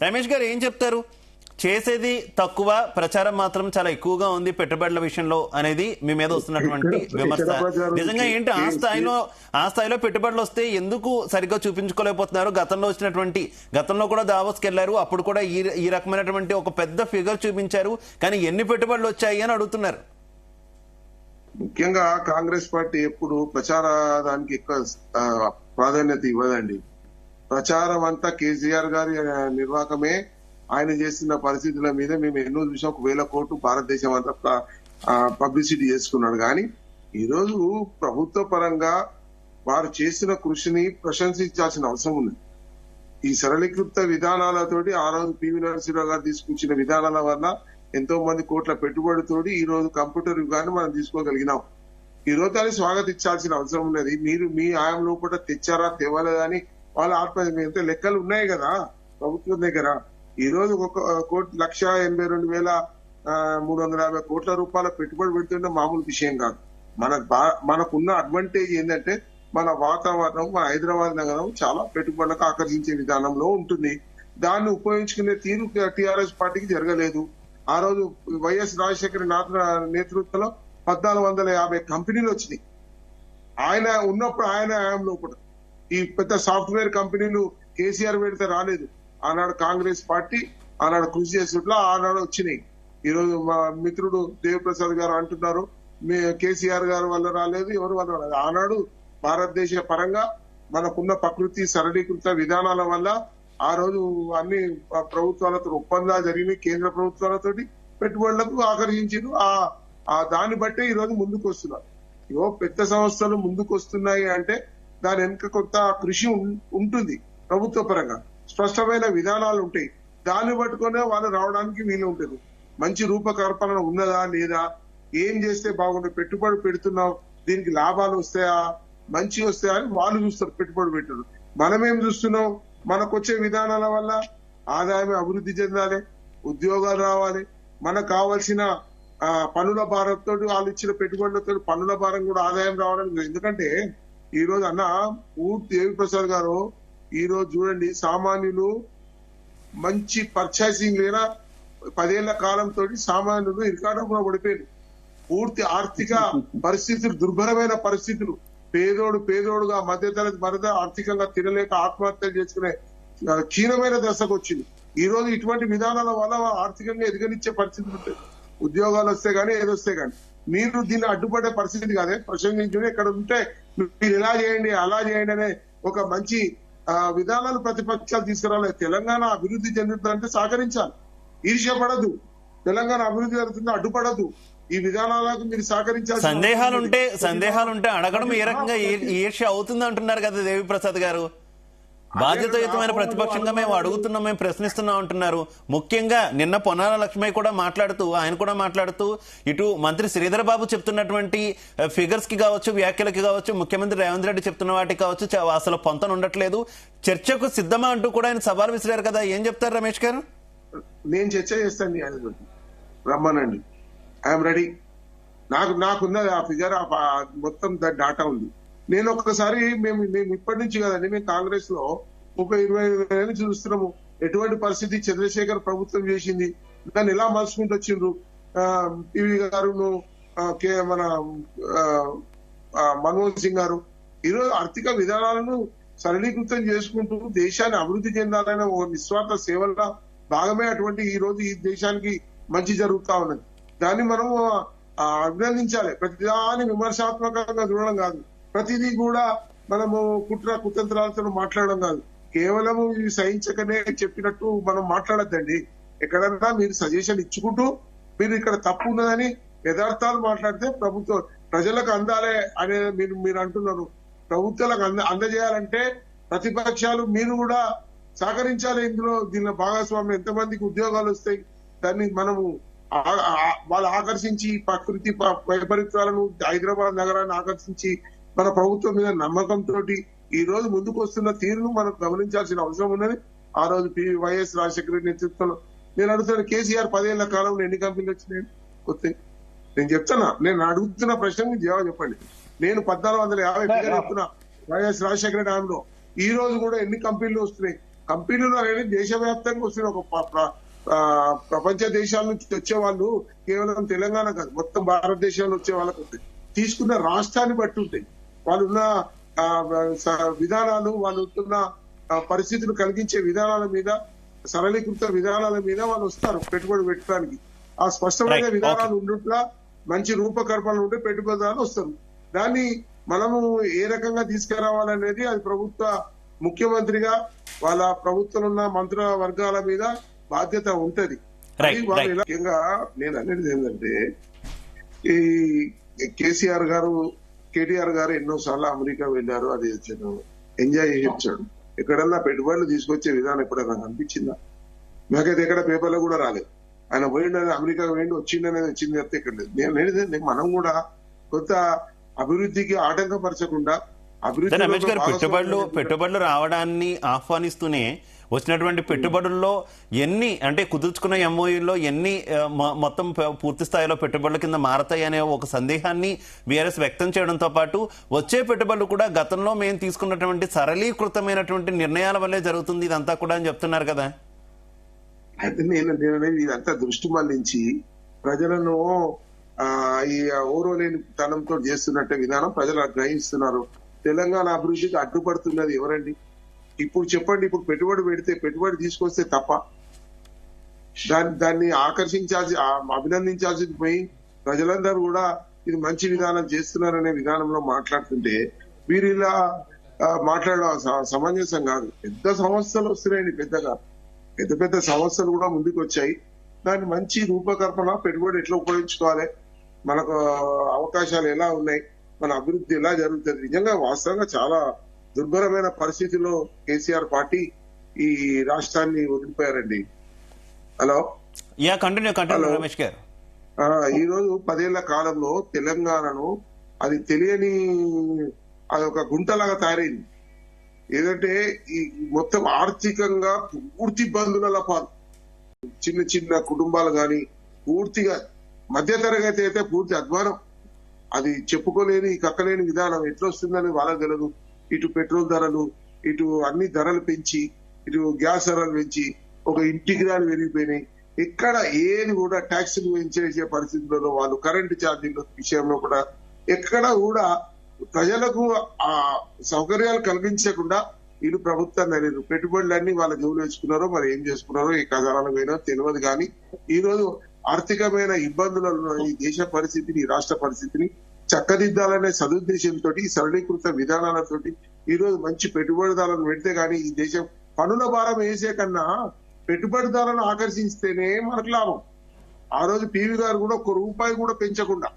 రమేష్ గారు ఏం చెప్తారు? చేసేది తక్కువ, ప్రచారం మాత్రం చాలా ఎక్కువగా ఉంది పెట్టుబడుల విషయంలో అనేది మీ మీద వస్తున్నటువంటి విమర్శ. నిజంగా ఏంటి ఆ స్థాయిలో పెట్టుబడులు వస్తే ఎందుకు సరిగ్గా చూపించుకోలేకపోతున్నారు? గతంలో కూడా దావోస్కి వెళ్లారు, అప్పుడు కూడా ఈ రకమైనటువంటి ఒక పెద్ద ఫిగర్ చూపించారు, కానీ ఎన్ని పెట్టుబడులు వచ్చాయి అని అడుగుతున్నారు. ముఖ్యంగా కాంగ్రెస్ పార్టీ ఎప్పుడు ప్రచారానికి ఎక్కువ ప్రాధాన్యత ఇవ్వదండి. ప్రచారం అంతా కేసీఆర్ గారి నిర్వాహకమే. ఆయన చేస్తున్న పరిస్థితుల మీద మేము ఎన్నో చూసాం. 1,000 కోట్లు భారతదేశం అంతా పబ్లిసిటీ చేసుకున్నాడు. కానీ ఈరోజు ప్రభుత్వ పరంగా వారు చేసిన కృషిని ప్రశంసించాల్సిన అవసరం ఉంది. ఈ సరళీకృత విధానాలతోటి ఆ రోజు పివి నరసింహరావు గారు తీసుకొచ్చిన విధానాల వల్ల ఎంతో మంది కోట్ల పెట్టుబడితోటి ఈ రోజు కంప్యూటర్ యుగాన్ని మనం తీసుకోగలిగినాం. ఈ రోజు దాన్ని స్వాగతించాల్సిన అవసరం ఉన్నది. మీరు మీ ఆయంలో కూడా తెచ్చారా తేవలేదని వాళ్ళ ఆత్మ లెక్కలు ఉన్నాయి కదా ప్రభుత్వం దగ్గర. ఈ రోజు 1,82,350 కోట్ల రూపాయల పెట్టుబడి పెడుతుంటే మామూలు విషయం కాదు. మనకున్న అడ్వాంటేజ్ ఏంటంటే మన వాతావరణం, మన హైదరాబాద్ నగరం చాలా పెట్టుబడులకు ఆకర్షించే విధానంలో ఉంటుంది. దాన్ని ఉపయోగించుకునే తీరు టీఆర్ఎస్ పార్టీకి జరగలేదు. ఆ రోజు వైఎస్ రాజశేఖర నేతృత్వంలో 1,450 కంపెనీలు వచ్చినాయి. ఆయన ఉన్నప్పుడు ఆయన హయాంలో కూడా ఈ పెద్ద సాఫ్ట్వేర్ కంపెనీలు కేసీఆర్ పెడితే రాలేదు. ఆనాడు కాంగ్రెస్ పార్టీ ఆనాడు కృషి చేసినట్లు ఆనాడు వచ్చినాయి. ఈ రోజు మా మిత్రుడు దేవప్రసాద్ గారు అంటున్నారు కేసీఆర్ గారి వల్ల రాలేదు, ఎవరి వల్ల రాలేదు. ఆనాడు భారతదేశ పరంగా మనకున్న ప్రకృతి సరళీకృత విధానాల వల్ల ఆ రోజు అన్ని ప్రభుత్వాలతో ఒప్పందాలు జరిగినాయి. కేంద్ర ప్రభుత్వాలతోటి పెట్టుబడులకు ఆకర్షించారు. ఆ దాన్ని బట్టే ఈ రోజు ముందుకు వస్తున్నారు. పెద్ద సంస్థలు ముందుకు వస్తున్నాయి అంటే దాని వెనుక కొంత కృషి ఉంటుంది. ప్రభుత్వ పరంగా స్పష్టమైన విధానాలు ఉంటాయి. దాన్ని పట్టుకునే వాళ్ళు రావడానికి వీలు ఉంటుంది. మంచి రూపకల్పన ఉన్నదా లేదా, ఏం చేస్తే బాగుంటుంది, పెట్టుబడి పెడుతున్నాం దీనికి లాభాలు వస్తాయా, మంచి వస్తాయా అని వాళ్ళు చూస్తారు. పెట్టుబడి పెట్టారు. మనమేం చూస్తున్నాం, మనకొచ్చే విధానాల వల్ల ఆదాయం అభివృద్ధి చెందాలి, ఉద్యోగాలు రావాలి, మనకు కావాల్సిన పన్నుల భారంతో వాళ్ళు ఇచ్చిన పెట్టుబడులతో పన్నుల భారం కూడా ఆదాయం రావడానికి. ఎందుకంటే ఈ రోజు దేవిప్రసాద్ గారు ఈ రోజు చూడండి, సామాన్యులు మంచి పర్చేసింగ్ లేదా 10 ఏళ్ల కాలంతో సామాన్యులు ఇరికాటంలో పడిపోయారు. పూర్తి ఆర్థిక పరిస్థితులు, దుర్భరమైన పరిస్థితులు, పేదోడుగా మధ్యతరగతి ఆర్థికంగా తినలేక ఆత్మహత్యలు చేసుకునే క్షీణమైన దశకు వచ్చింది. ఈ రోజు ఇటువంటి విధానాల వల్ల ఆర్థికంగా ఎదగనిచ్చే పరిస్థితులు ఉంటాయి. ఉద్యోగాలు వస్తే గానీ ఏదొస్తే గానీ మీరు దీన్ని అడ్డుపడే పరిస్థితి కాదే. ప్రసంగించుకుని ఇక్కడ ఉంటే మీరు ఇలా చేయండి అలా చేయండి అనే ఒక మంచి విధానాలు ప్రతిపక్షాలు తీసుకురావాలి. తెలంగాణ అభివృద్ధి చెందుతుందంటే సహకరించాలి, ఈర్ష్యపడదు. తెలంగాణ అభివృద్ధి జరుగుతుంది అడ్డుపడదు. ఈ విధానాలకు మీరు సహకరించాలి. సందేహాలుంటే అడగడం ఏ రకంగా ఈర్ష్య అవుతుంది అంటున్నారు కదా దేవిప్రసాద్ గారు. బాధ్యతాయుతమైన ప్రతిపక్షంగా మేము అడుగుతున్నాం, మేము ప్రశ్నిస్తున్నాం అంటున్నారు. ముఖ్యంగా నిన్న పొన్నాల లక్ష్మయ్య కూడా మాట్లాడుతూ ఇటు మంత్రి శ్రీధర్ బాబు చెప్తున్నటువంటి ఫిగర్స్ కి కావచ్చు, వ్యాఖ్యలకి కావచ్చు, ముఖ్యమంత్రి రేవంత్ రెడ్డి చెప్తున్న వాటికి కావచ్చు, అసలు పొంతన ఉండట్లేదు, చర్చకు సిద్ధమా అంటూ కూడా ఆయన సవాల్ విసిరారు కదా. ఏం చెప్తారు రమేష్ గారు? నేను చర్చ చేస్తాను, రమ్మనండి, ఐఎమ్ రెడీ. నాకున్నది ఆ ఫిగర్, మొత్తం డాటా ఉంది. నేను ఒక్కసారి మేము ఇప్పటి నుంచి కదండి, మేము కాంగ్రెస్ లో 30-20 ఏళ్ళు చూస్తున్నాము. ఎటువంటి పరిస్థితి చంద్రశేఖర్ ప్రభుత్వం చేసింది, దాన్ని ఎలా మలుచుకుంటూ వచ్చిండ్రు పివి గారు, మన మన్మోహన్ సింగ్ గారు. ఈరోజు ఆర్థిక విధానాలను సరళీకృతం చేసుకుంటూ దేశాన్ని అభివృద్ధి చెందాలనే ఒక నిస్వార్థ సేవల భాగమే అటువంటి ఈ రోజు ఈ దేశానికి మంచి జరుగుతా ఉన్నది. దాన్ని మనము అభినందించాలి. ప్రతిదాన్ని విమర్శాత్మకంగా చూడడం కాదు, ప్రతిదీ కూడా మనము కుతంత్రాలతో మాట్లాడడం కాదు. కేవలం ఇవి సహించకనే చెప్పినట్టు మనం మాట్లాడద్దండి. ఎక్కడన్నా మీరు సజెషన్ ఇచ్చుకుంటూ మీరు ఇక్కడ తప్పు ఉన్నదని యథార్థాలు మాట్లాడితే ప్రభుత్వం ప్రజలకు అందాలే అనేది మీరు అంటున్నారు. ప్రభుత్వాలకు అందజేయాలంటే ప్రతిపక్షాలు మీరు కూడా సహకరించాలి. దీనిలో భాగస్వామ్యం, ఎంతమందికి ఉద్యోగాలు వస్తాయి, దాన్ని మనము వాళ్ళు ఆకర్షించి ప్రకృతి వైపరీత్యాలను హైదరాబాద్ నగరాన్ని ఆకర్షించి మన ప్రభుత్వం మీద నమ్మకంతో ఈ రోజు ముందుకు వస్తున్న తీరును మనం గమనించాల్సిన అవసరం ఉన్నది. ఆ రోజు వైఎస్ రాజశేఖర నేతృత్వంలో నేను అడుగుతున్న కేసీఆర్ 10 ఏళ్ల కాలంలో ఎన్ని కంపెనీలు వచ్చినాయి వస్తాయి? నేను చెప్తున్నా, నేను అడుగుతున్న ప్రశ్నకు జవాబు చెప్పండి. నేను 1450 చెప్తున్నా వైఎస్ రాజశేఖర టైంలో. ఈ రోజు కూడా ఎన్ని కంపెనీలు వస్తున్నాయి? కంపెనీలు అనేది దేశవ్యాప్తంగా వస్తున్న ప్రపంచ దేశాల నుంచి వచ్చే వాళ్ళు కేవలం తెలంగాణ కాదు, మొత్తం భారతదేశంలో వచ్చే వాళ్ళకు ఉంటాయి. తీసుకున్న రాష్ట్రాన్ని బట్టి ఉంటాయి. వాళ్ళున్న విధానాలు, వాళ్ళు ఉంటున్న పరిస్థితులు కలిగించే విధానాల మీద, సరళీకృత విధానాల మీద వాళ్ళు వస్తారు పెట్టుబడి పెట్టడానికి. ఆ స్పష్టమైన విధానాలు ఉండుట్లా మంచి రూపకల్పనలు ఉంటే పెట్టుబడిదారులు వస్తారు. దాన్ని మనము ఏ రకంగా తీసుకురావాలనేది అది ప్రభుత్వ ముఖ్యమంత్రిగా వాళ్ళ ప్రభుత్వంలో ఉన్న మంత్రి వర్గాల మీద బాధ్యత ఉంటది. ముఖ్యంగా నేను అనేది ఏంటంటే, ఈ కేటీఆర్ గారు ఎన్నోసార్లు అమెరికా వెళ్ళారు, అది ఎంజాయ్ చేసి వచ్చాడు. ఎక్కడన్నా పెట్టుబడులు తీసుకొచ్చే విధానం ఎప్పుడైనా కనిపించిందా? నాకైతే ఎక్కడ పేపర్లో కూడా రాలేదు. ఆయన పోయిండని అమెరికా పోయిండి వచ్చిందనేది వచ్చింది తప్పితే ఇక్కడ లేదు. నేను అనేది మనం కూడా కొత్త అభివృద్ధికి ఆటంకపరచకుండా రమేష్ గారు పెట్టుబడులు రావడాన్ని ఆహ్వానిస్తూనే వచ్చినటువంటి పెట్టుబడుల్లో ఎన్ని అంటే కుదుర్చుకున్న ఎంఓయూలో ఎన్ని మొత్తం పూర్తి స్థాయిలో పెట్టుబడుల కింద మారతాయి అనే ఒక సందేహాన్ని బీఆర్ఎస్ వ్యక్తం చేయడంతో పాటు వచ్చే పెట్టుబడులు కూడా గతంలో మేము తీసుకున్నటువంటి సరళీకృతమైనటువంటి నిర్ణయాల వల్లే జరుగుతుంది ఇదంతా కూడా అని చెప్తున్నారు కదా. అయితే నేను ఇదంతా దృష్టి మళ్లించి ప్రజలను ఈ ఓరోలేని తనంతో చేస్తున్నట్టు విధానం ప్రజలు గ్రహిస్తున్నారు. తెలంగాణ అభివృద్ధికి అడ్డుపడుతున్నది ఎవరండి? ఇప్పుడు చెప్పండి, ఇప్పుడు పెట్టుబడి పెడితే పెట్టుబడి తీసుకొస్తే తప్ప దాన్ని ఆకర్షించాల్సి అభినందించాల్సింది పోయి ప్రజలందరూ కూడా ఇది మంచి విధానం చేస్తున్నారనే విధానంలో మాట్లాడుతుంటే వీరు ఇలా మాట్లాడడం సమంజసం కాదు. పెద్ద సమస్యలు వస్తున్నాయండి, పెద్ద పెద్ద సమస్యలు కూడా ముందుకు వచ్చాయి. దాన్ని మంచి రూపకల్పన, పెట్టుబడి ఎట్లా ఉపయోగించుకోవాలి, మనకు అవకాశాలు ఎలా ఉన్నాయి, మన అభివృద్ధి ఎలా జరుగుతుంది. నిజంగా వాస్తవంగా చాలా దుర్భరమైన పరిస్థితిలో కేసీఆర్ పార్టీ ఈ రాష్ట్రాన్ని వదిలిపోయారండి. హలో, రమేష్ గారు, ఈ రోజు 10 ఏళ్ల కాలంలో తెలంగాణను అది తెలియని అదొక గుంటలాగా తయారైంది. ఏదంటే ఈ మొత్తం ఆర్థికంగా పూర్తి ఇబ్బందుల పాలు, చిన్న చిన్న కుటుంబాలు గాని పూర్తిగా, మధ్యతరగతి అయితే పూర్తి అధ్వానం. అది చెప్పుకోలేని కక్కలేని విధానం ఎట్లా వస్తుందని వాళ్ళకి తెలియదు. ఇటు పెట్రోల్ ధరలు, ఇటు అన్ని ధరలు పెంచి, ఇటు గ్యాస్ ధరలు పెంచి ఒక ఇంటికి రాని పెరిగిపోయినాయి. ఎక్కడ ఏది కూడా ట్యాక్సులు పెంచేసే పరిస్థితులలో వాళ్ళు కరెంటు ఛార్జీల విషయంలో కూడా ఎక్కడ కూడా ప్రజలకు ఆ సౌకర్యాలు కలిగించకుండా వీళ్ళు ప్రభుత్వాన్ని అనేది పెట్టుబడులన్నీ వాళ్ళ జోలు వేసుకున్నారో మరి ఏం చేసుకున్నారో ఏ కథనాలకు పోయినా తెలియదు. కానీ ఈ రోజు ఆర్థికమైన ఇబ్బందులలో ఈ దేశ పరిస్థితిని, ఈ రాష్ట్ర పరిస్థితిని చక్కదిద్దాలనే సదుద్దేశంతో సరళీకృత విధానాలతోటి ఈ రోజు మంచి పెట్టుబడిదారులను పెడితే గానీ ఈ దేశం పనుల భారం వేసే కన్నా పెట్టుబడిదారులను ఆకర్షిస్తేనే మనకు లాభం. ఆ రోజు పివి గారు కూడా 1 రూపాయి కూడా పెంచకుండా